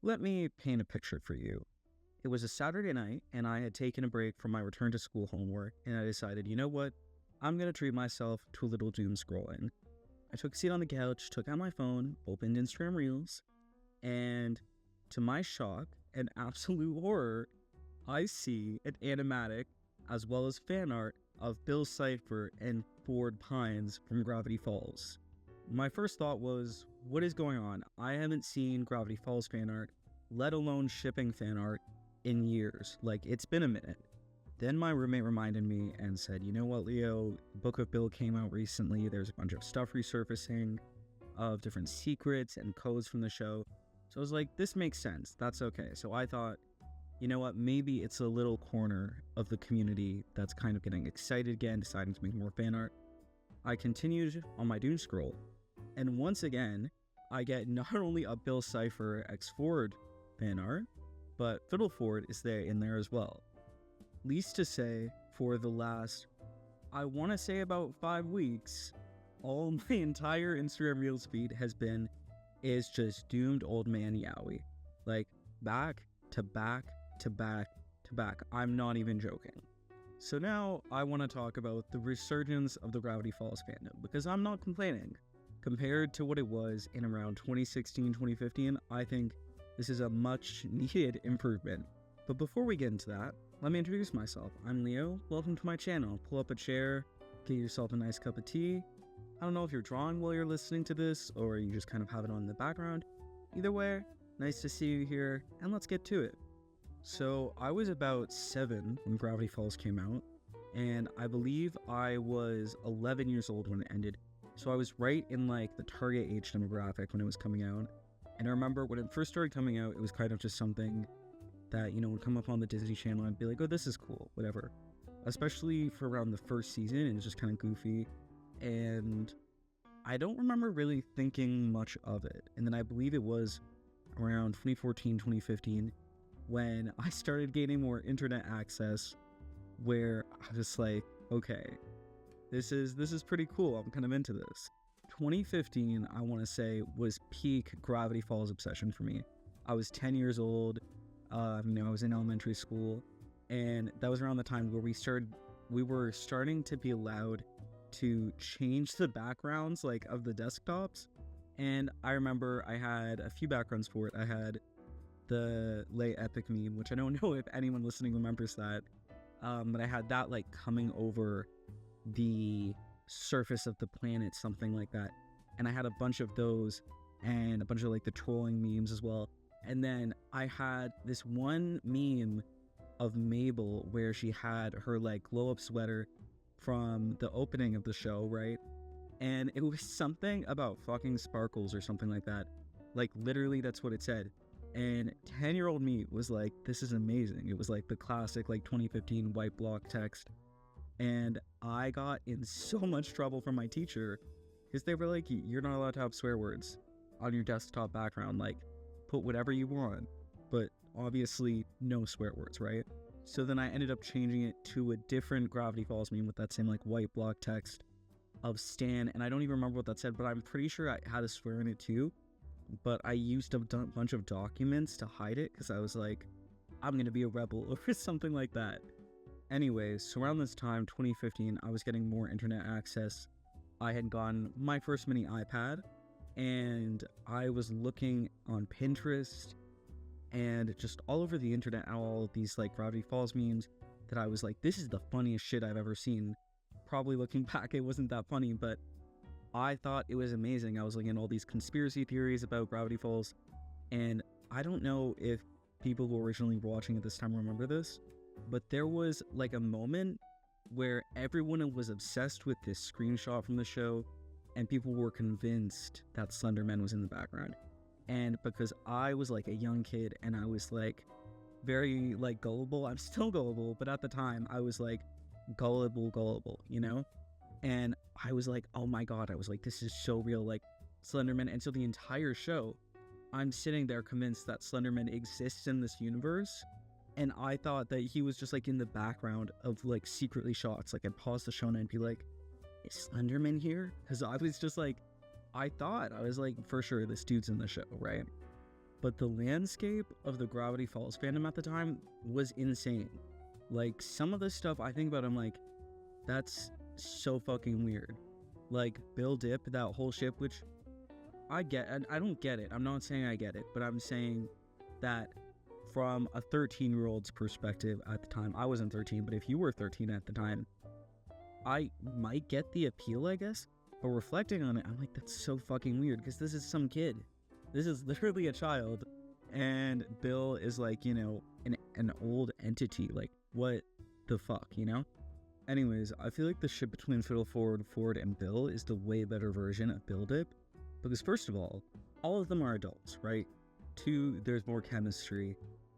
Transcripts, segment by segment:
Let me paint a picture for you. It was a Saturday night, and I had taken a break from my return to school homework, and I decided, you know what? I'm going to treat myself to a little doom scrolling. I took a seat on the couch, took out my phone, opened Instagram Reels, and to my shock and absolute horror, I see an animatic as well as fan art of Bill Cipher and Ford Pines from Gravity Falls. My first thought was, what is going on? I haven't seen Gravity Falls fan art, let alone shipping fan art, in years. Like, it's been a minute. Then my roommate reminded me and said, you know what, Leo, Book of Bill came out recently. There's a bunch of stuff resurfacing of different secrets and codes from the show. So I was like, this makes sense. That's okay. So I thought, you know what, maybe it's a little corner of the community that's kind of getting excited again, deciding to make more fan art. I continued on my doom scroll, and once again, I get not only a Bill Cipher X Ford fan art, but Fiddle Ford is there in there as well. Least to say, for the last, I want to say about 5 weeks, all my entire Instagram Reels feed is just doomed old man Yowie. Like, back to back to back to back. I'm not even joking. So now I want to talk about the resurgence of the Gravity Falls fandom, because I'm not complaining. Compared to what it was in around 2016, 2015, I think this is a much needed improvement. But before we get into that, let me introduce myself. I'm Leo. Welcome to my channel. Pull up a chair, get yourself a nice cup of tea. I don't know if you're drawing while you're listening to this, or you just kind of have it on in the background. Either way, nice to see you here, and let's get to it. So I was about 7 when Gravity Falls came out, and I believe I was 11 years old when it ended. So I was right in like the target age demographic when it was coming out. And I remember when it first started coming out, it was kind of just something that, you know, would come up on the Disney Channel and I'd be like, oh, this is cool, whatever. Especially for around the first season, it was just kind of goofy. And I don't remember really thinking much of it. And then I believe it was around 2014, 2015, when I started gaining more internet access, where I was like, okay, this is pretty cool. I'm kind of into this. 2015, I want to say, was peak Gravity Falls obsession for me. I was 10 years old. I was in elementary school, and that was around the time where we were starting to be allowed to change the backgrounds, like, of the desktops. And I remember I had a few backgrounds for it. I had the Lay Epic meme, which I don't know if anyone listening remembers that, but I had that like coming over the surface of the planet, something like that. And I had a bunch of those and a bunch of like the trolling memes as well. And then I had this one meme of Mabel where she had her like glow up sweater from the opening of the show, right? And it was something about fucking sparkles or something like that. Like, literally, that's what it said. And 10-year-old me was like, this is amazing. It was like the classic like 2015 white block text. And I got in so much trouble from my teacher because they were like, you're not allowed to have swear words on your desktop background. Like, put whatever you want, but obviously no swear words, right? So then I ended up changing it to a different Gravity Falls meme with that same like white block text of Stan. And I don't even remember what that said, but I'm pretty sure I had a swear in it too. But I used a bunch of documents to hide it because I was like, I'm going to be a rebel or something like that. Anyways, so around this time, 2015, I was getting more internet access. I had gotten my first mini iPad, and I was looking on Pinterest and just all over the internet, all of these like Gravity Falls memes that I was like, this is the funniest shit I've ever seen. Probably looking back, it wasn't that funny, but I thought it was amazing. I was looking at all these conspiracy theories about Gravity Falls, and I don't know if people who were originally watching at this time remember this, but there was like a moment where everyone was obsessed with this screenshot from the show, and people were convinced that Slender Man was in the background. And because I was like a young kid and I was like very like gullible, I'm still gullible, but at the time I was like gullible, you know? And I was like, oh my god, I was like, this is so real, like Slenderman. And so the entire show, I'm sitting there convinced that Slenderman exists in this universe. And I thought that he was just like in the background of like secretly shots. Like, I'd pause the show and I'd be like, is Slenderman here? Because I was just like, I was like, for sure, this dude's in the show, right? but the landscape of the Gravity Falls fandom at the time was insane. Like, some of the stuff I think about, I'm like, that's so fucking weird. Like, Bill Dip, that whole ship, which I get, and I don't get it. I'm not saying I get it, but I'm saying that from a 13-year-old's perspective at the time, I wasn't 13, but if you were 13 at the time, I might get the appeal, I guess. But reflecting on it, I'm like, that's so fucking weird, because this is some kid. This is literally a child, and Bill is like, you know, an old entity. Like, what the fuck, you know? Anyways, I feel like the ship between Fiddle Ford, and Bill is the way better version of Bill Dip, because first of all of them are adults, right? 2, there's more chemistry.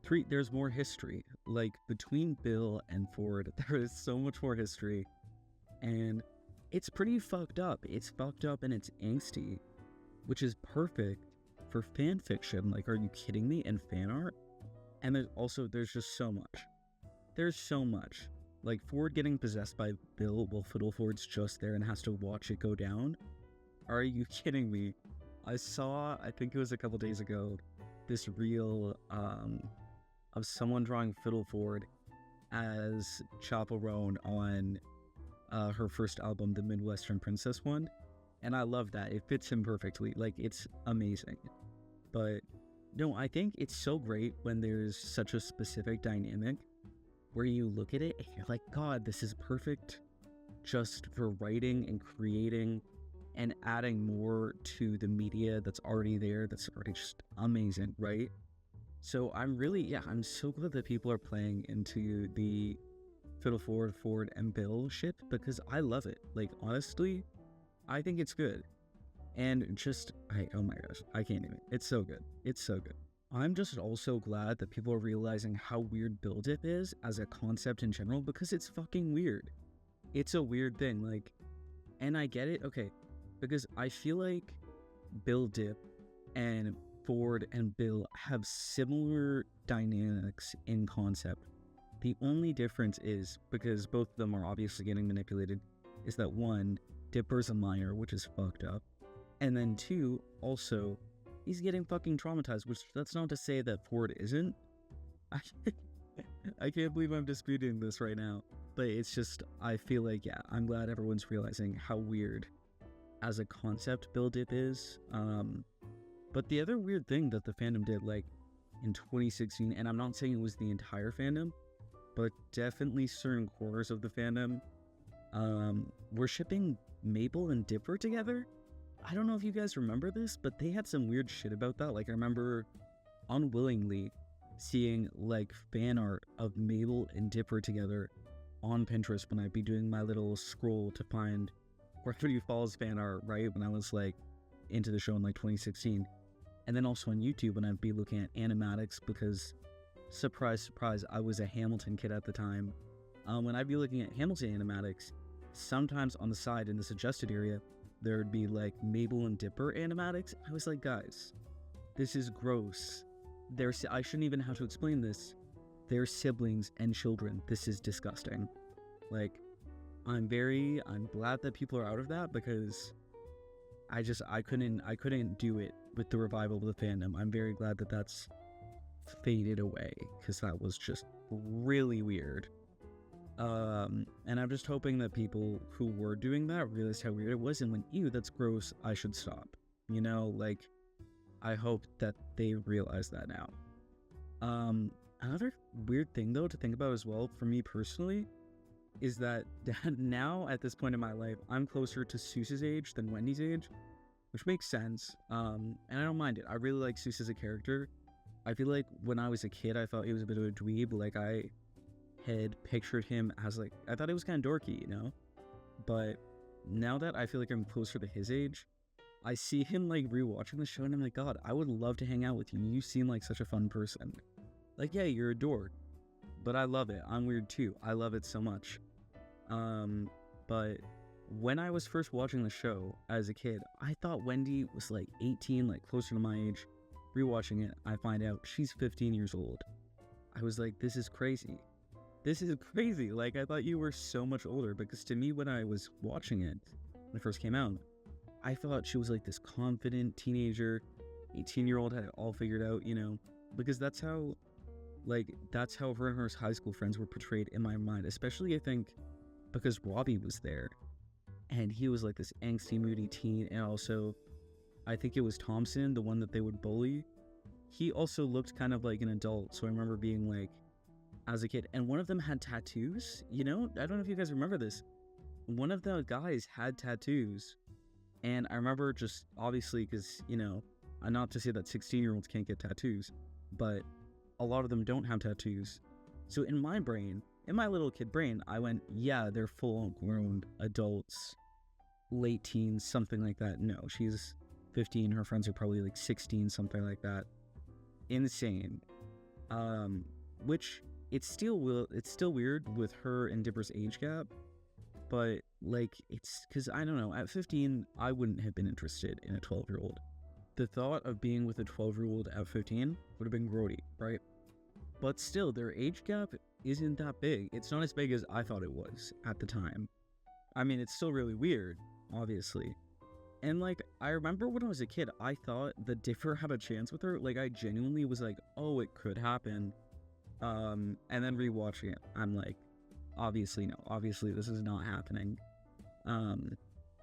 3, there's more history. Like, between Bill and Ford, there is so much more history, and it's pretty fucked up. It's fucked up and it's angsty, which is perfect for fan fiction. Like, are you kidding me? And fan art. And there's just so much. There's so much. Like, Ford getting possessed by Bill while Fiddleford's just there and has to watch it go down. Are you kidding me? I think it was a couple days ago, this reel of someone drawing Fiddleford as chaperone on her first album, the Midwestern Princess one. And I love that. It fits him perfectly. Like, it's amazing. But no, I think it's so great when there's such a specific dynamic where you look at it and you're like, God, this is perfect just for writing and creating and adding more to the media that's already there, that's already just amazing, right? So I'm so glad that people are playing into the Fiddleford, Ford, and Bill ship, because I love it. Like, honestly, I think it's good. And just, oh my gosh, I can't even. It's so good. It's so good. I'm just also glad that people are realizing how weird Bill Dip is as a concept in general, because it's fucking weird. It's a weird thing, like, and I get it, okay, because I feel like Bill Dip and Ford and Bill have similar dynamics in concept. The only difference is, because both of them are obviously getting manipulated, is that 1, Dipper's a minor, which is fucked up. And then 2, also, he's getting fucking traumatized, which that's not to say that Ford isn't. I can't believe I'm disputing this right now. But it's just, I feel like, yeah, I'm glad everyone's realizing how weird as a concept Bill Dip is. But the other weird thing that the fandom did, like, in 2016, and I'm not saying it was the entire fandom, but definitely certain corners of the fandom, were shipping Mabel and Dipper together. I don't know if you guys remember this, but they had some weird shit about that. Like, I remember unwillingly seeing, like, fan art of Mabel and Dipper together on Pinterest when I'd be doing my little scroll to find Gravity Falls fan art, right? When I was, like, into the show in, like, 2016. And then also on YouTube when I'd be looking at animatics, because surprise, surprise, I was a Hamilton kid at the time. When I'd be looking at Hamilton animatics, sometimes on the side in the suggested area, there would be like Mabel and Dipper animatics. I was like, guys, this is gross. I shouldn't even have to explain this. They're siblings and children. This is disgusting. Like, I'm glad that people are out of that, because I couldn't do it with the revival of the fandom. I'm very glad that that's faded away, because that was just really weird. And I'm just hoping that people who were doing that realized how weird it was and went, ew, that's gross, I should stop. You know, like, I hope that they realize that now. Another weird thing, though, to think about as well, for me personally, is that now, at this point in my life, I'm closer to Seuss's age than Wendy's age, which makes sense, and I don't mind it. I really like Seuss as a character. I feel like when I was a kid, I thought he was a bit of a dweeb. Like, I had pictured him as, like, I thought he was kind of dorky, you know? But now that I feel like I'm closer to his age, I see him, like, rewatching the show, and I'm like, God, I would love to hang out with you. You seem like such a fun person. Like, yeah, you're a dork, but I love it. I'm weird, too. I love it so much. But when I was first watching the show as a kid, I thought Wendy was, like, 18, like, closer to my age. Rewatching it, I find out she's 15 years old. I was like, this is crazy. This is crazy. Like, I thought you were so much older, because to me, when I was watching it, when it first came out, I thought she was like this confident teenager, 18-year-old had it all figured out, because that's how her and her high school friends were portrayed in my mind, especially I think because Robbie was there and he was like this angsty, moody teen, and also I think it was Thompson, the one that they would bully. He also looked kind of like an adult, so I remember being like, as a kid, and one of them had tattoos, I don't know if you guys remember this. One of the guys had tattoos, and I remember just, obviously, because, not to say that 16-year-olds can't get tattoos, but a lot of them don't have tattoos. So in my brain, in my little kid brain, I went, yeah, they're full-grown adults, late teens, something like that. No, she's 15, her friends are probably like 16, something like that. Insane. Which it's still weird with her and Dipper's age gap, but like it's because I don't know, at 15 I wouldn't have been interested in a 12-year-old. The thought of being with a 12-year-old at 15 would have been grody, right? But still, their age gap isn't that big. It's not as big as I thought it was at the time. I mean, it's still really weird, obviously. And like, I remember when I was a kid, I thought that Dipper had a chance with her. Like, I genuinely was like, oh, it could happen. And then rewatching it, I'm like, obviously no. Obviously, this is not happening. And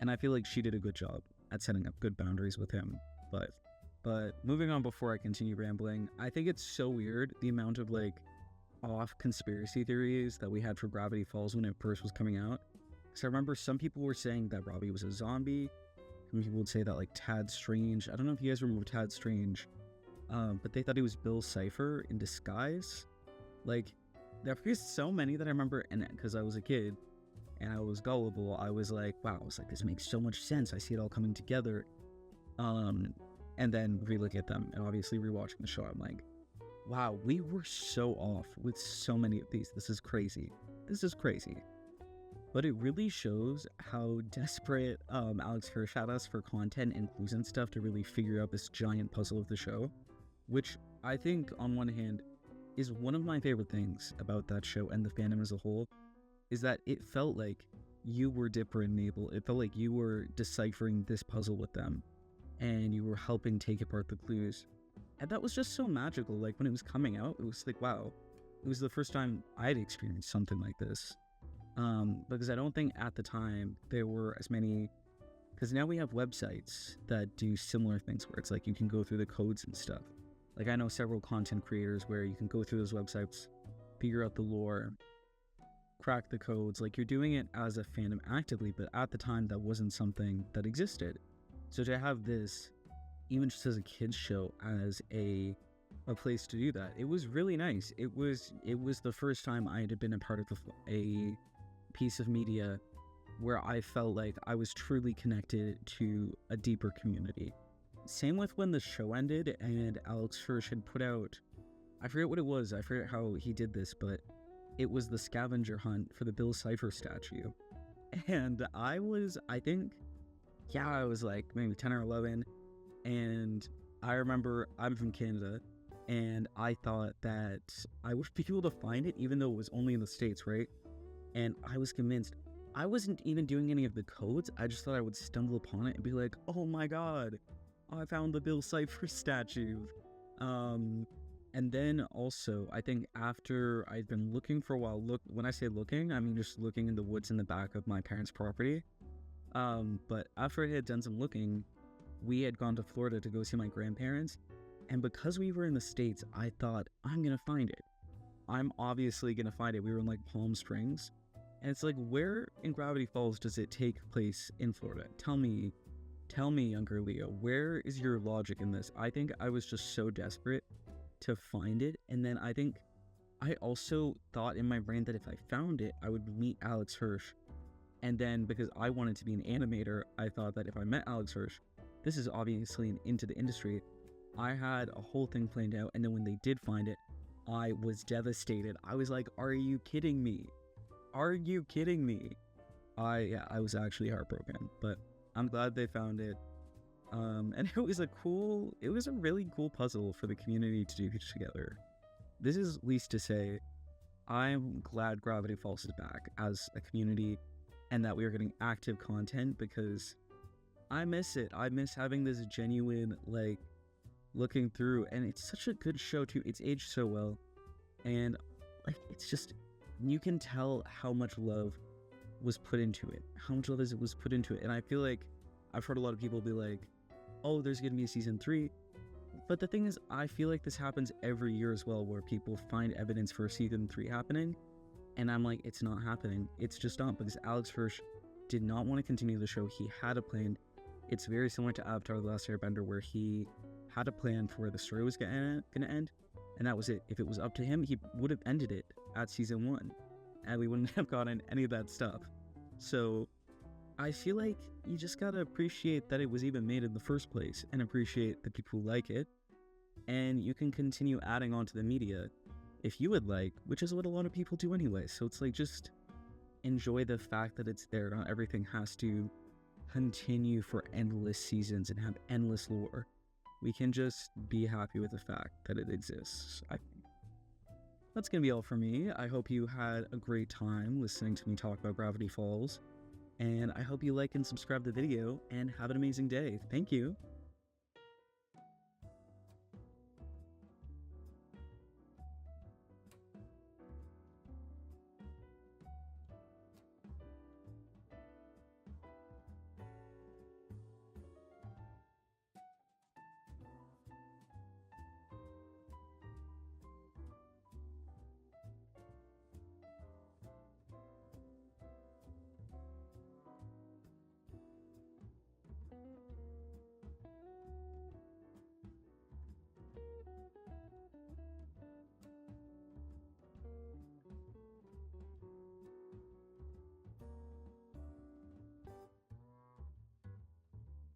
I feel like she did a good job at setting up good boundaries with him. But moving on before I continue rambling, I think it's so weird, the amount of like off conspiracy theories that we had for Gravity Falls when it first was coming out. Because I remember some people were saying that Robbie was a zombie. Some people would say that like Tad Strange, I don't know if you guys remember Tad Strange, but they thought he was Bill Cipher in disguise. Like, there were so many that I remember, and because I was a kid and I was gullible, I was like, wow, I was like, this makes so much sense. I see it all coming together. And then re-look at them, and obviously rewatching the show, I'm like, wow, we were so off with so many of these. This is crazy. But it really shows how desperate Alex Hirsch had us for content and clues and stuff to really figure out this giant puzzle of the show, which I think, on one hand, is one of my favorite things about that show and the fandom as a whole, is that it felt like you were Dipper and Mabel. It felt like you were deciphering this puzzle with them, and you were helping take apart the clues. And that was just so magical. Like, when it was coming out, it was like, wow, it was the first time I'd experienced something like this. Because I don't think at the time there were as many, because now we have websites that do similar things where it's like you can go through the codes and stuff. Like, I know several content creators where you can go through those websites, figure out the lore, crack the codes. Like, you're doing it as a fandom actively, but at the time that wasn't something that existed. So to have this, even just as a kid's show, as a place to do that, it was really nice. It was the first time I had been a part of a piece of media where I felt like I was truly connected to a deeper community. Same with when the show ended and Alex Hirsch had put out, I forget what it was, I forget how he did this, but it was the scavenger hunt for the Bill Cipher statue. And I was like maybe 10 or 11, and I remember I'm from Canada, and I thought that I would be able to find it even though it was only in the States, right? And I was convinced. I wasn't even doing any of the codes. I just thought I would stumble upon it and be like, oh my god, I found the Bill Cipher statue. And then also, I think after I'd been looking for a while, when I say looking, I mean just looking in the woods in the back of my parents' property. But after I had done some looking, we had gone to Florida to go see my grandparents. And because we were in the States, I thought, I'm going to find it. I'm obviously going to find it. We were in like Palm Springs. And it's like, where in Gravity Falls does it take place in Florida? Tell me, younger Leo, where is your logic in this? I think I was just so desperate to find it. And then I think I also thought in my brain that if I found it, I would meet Alex Hirsch. And then because I wanted to be an animator, I thought that if I met Alex Hirsch, this is obviously into the industry, I had a whole thing planned out. And then when they did find it, I was devastated. I was like, are you kidding me? Are you kidding me? I was actually heartbroken, but I'm glad they found it. And it was a really cool puzzle for the community to do together. This is least to say, I'm glad Gravity Falls is back as a community and that we are getting active content, because I miss it. I miss having this genuine, like, looking through, and it's such a good show too. It's aged so well, and like it's just, you can tell how much love was put into it, was put into it. And I feel like I've heard a lot of people be like, oh, there's gonna be a season 3, but the thing is, I feel like this happens every year as well, where people find evidence for season 3 happening, and I'm like, it's not happening. It's just not, because Alex Hirsch did not want to continue the show. He had a plan. It's very similar to Avatar: The Last Airbender, where he had a plan for where the story was gonna end, and that was it. If it was up to him, he would have ended it at season 1, and we wouldn't have gotten any of that stuff. So I feel like you just gotta appreciate that it was even made in the first place, and appreciate the people who like it, and you can continue adding on to the media if you would like, which is what a lot of people do anyway. So it's like, just enjoy the fact that it's there. Not everything has to continue for endless seasons and have endless lore. We can just be happy with the fact that it exists. I think that's gonna be all for me. I hope you had a great time listening to me talk about Gravity Falls, and I hope you like and subscribe the video, and have an amazing day. Thank you.